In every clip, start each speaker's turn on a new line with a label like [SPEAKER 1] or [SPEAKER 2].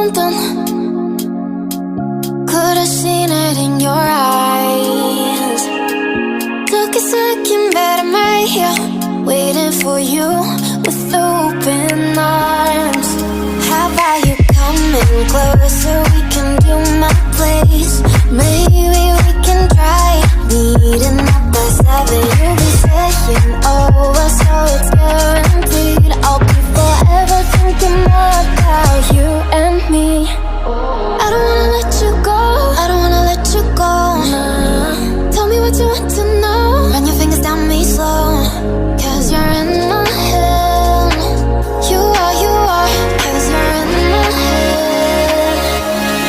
[SPEAKER 1] something. Could've seen it in your eyes. Took a second, but I'm right here, waiting for you with open arms. How about you coming closer? We can do my place. Maybe we can try meeting up by 7. You'll be saying over, so it's guaranteed. I'll be forever thinking more about you and me. I don't wanna let you go, I don't wanna let you go. Tell me what you want to know. Run your fingers down me slow, 'cause you're in my head. You are, 'cause you're in my head.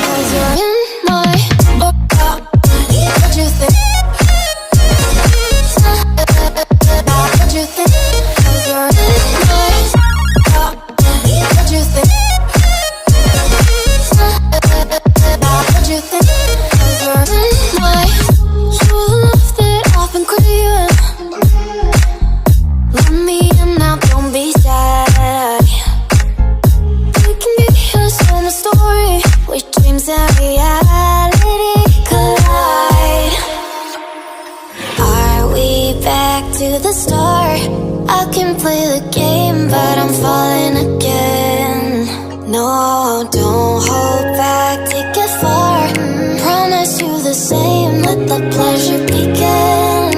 [SPEAKER 1] 'Cause you're in my what you think? What you think? 'Cause you're in my what you think? What you think? 'Cause you're in my you're the love that I've been craving. Let me in now, don't be shy. We can be here, so my story, where dreams and reality collide. Are we back to the start? I can play the game, but I'm falling again. No, don't hold back, take it far. Promise you the same, let the pleasure begin.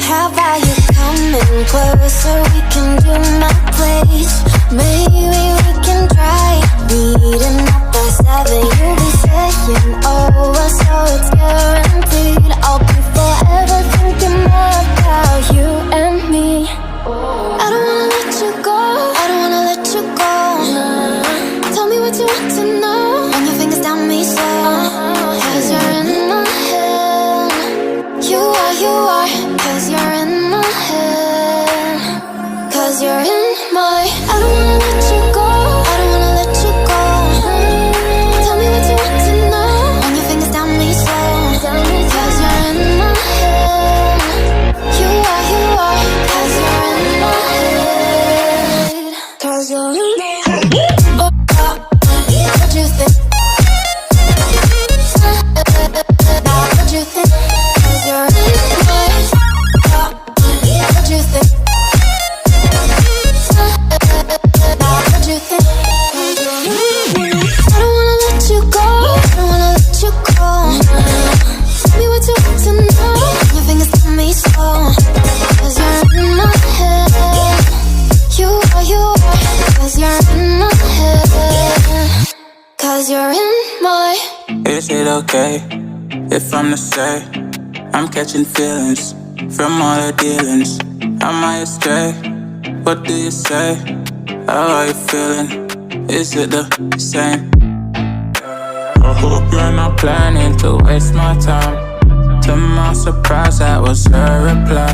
[SPEAKER 1] How about you coming closer? We can do my place. Maybe we can try meeting up by 7. You'll be saying over, so it's guaranteed. I'll be forever thinking more about you and me. I don't wanna let you go, I don't wanna let you go. Tell me what you want to know. Run your fingers down me slow, 'cause you're in my head. You are, 'cause you're in my head. 'Cause you're in my I don't wanna let you go, I don't wanna let you go. Tell me what you want to know. Run your fingers down me slow, 'cause you're in my head. You are, 'cause you're in my head. 'Cause you're in my head. What you think? What you think? 'Cause you're in my what you think? What you think? I don't wanna let you go, I don't wanna let you go. Tell me what you want to know. Your fingers tell me slow, 'cause you're in my head. You are, 'cause you're in my head. 'Cause you're in my.
[SPEAKER 2] Is it okay if I'm to say I'm catching feelings from all the dealings? Am I astray? What do you say? How are you feeling? Is it the same? I hope you're not planning to waste my time. To my surprise, that was her reply.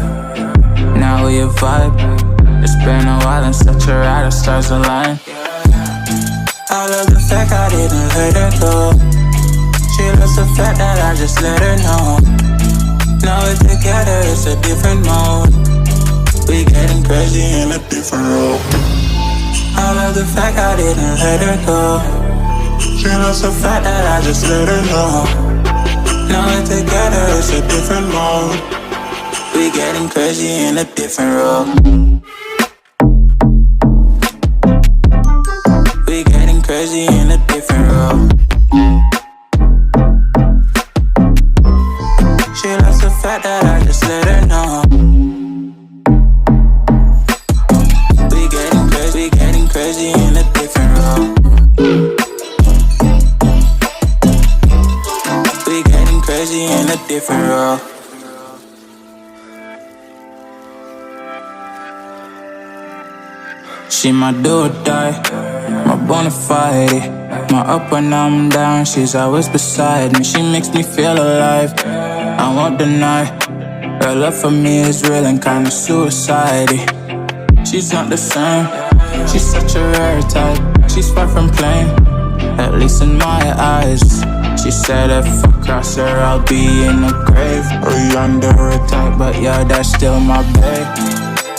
[SPEAKER 2] Now we vibe. It's been a while and such a ride, the stars align. I love the fact I didn't let her go. She loves the fact that I just let her know. Now we're together, it's a different mode. We getting crazy in a different role. I love the fact I didn't let her go. She loves the fact that I just let her know. Now we're together, it's a different mode. We getting crazy in a different role. We getting crazy in a different role. She loves the fact that I just let her know. We getting crazy in a different role. We getting crazy in a different role. She my do or die, my bona fide. My up when I'm down, she's always beside me. She makes me feel alive, I won't deny. Her love for me is real and kinda suicide. She's not the same, she's such a rare type. She's far from plain, at least in my eyes. She said if I cross her, I'll be in the grave or under her type, but yeah, that's still my babe.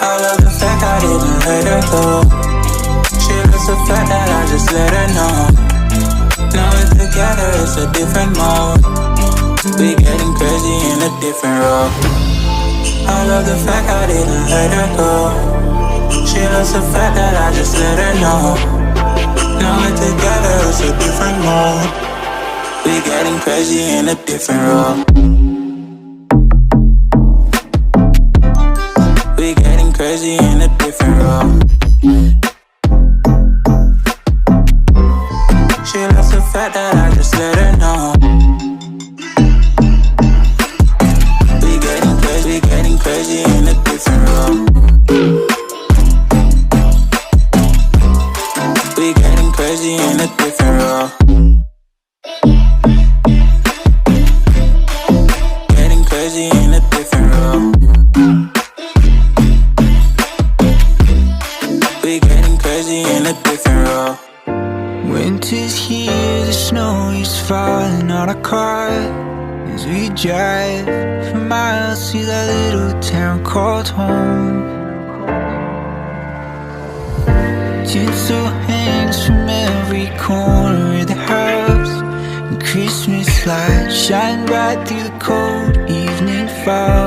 [SPEAKER 2] I love the fact I didn't let her go. She loves the fact that I just let her know. together, it's a different mode. We getting crazy in a different role. I love the fact I didn't let her go. She loves the fact that I just let her know. Now we're together, it's a different mode. We getting crazy in a different role. We getting crazy in a different role. She loves the fact that I just let her know. We getting crazy in a different role. We getting crazy in a different role. Getting crazy in a different role. We getting crazy in a different role.
[SPEAKER 3] Winter's here, the snow is falling on our car as we drive for miles to that little town called home. Tinsel hangs from every corner of the house, and Christmas lights shine bright through the cold evening fog.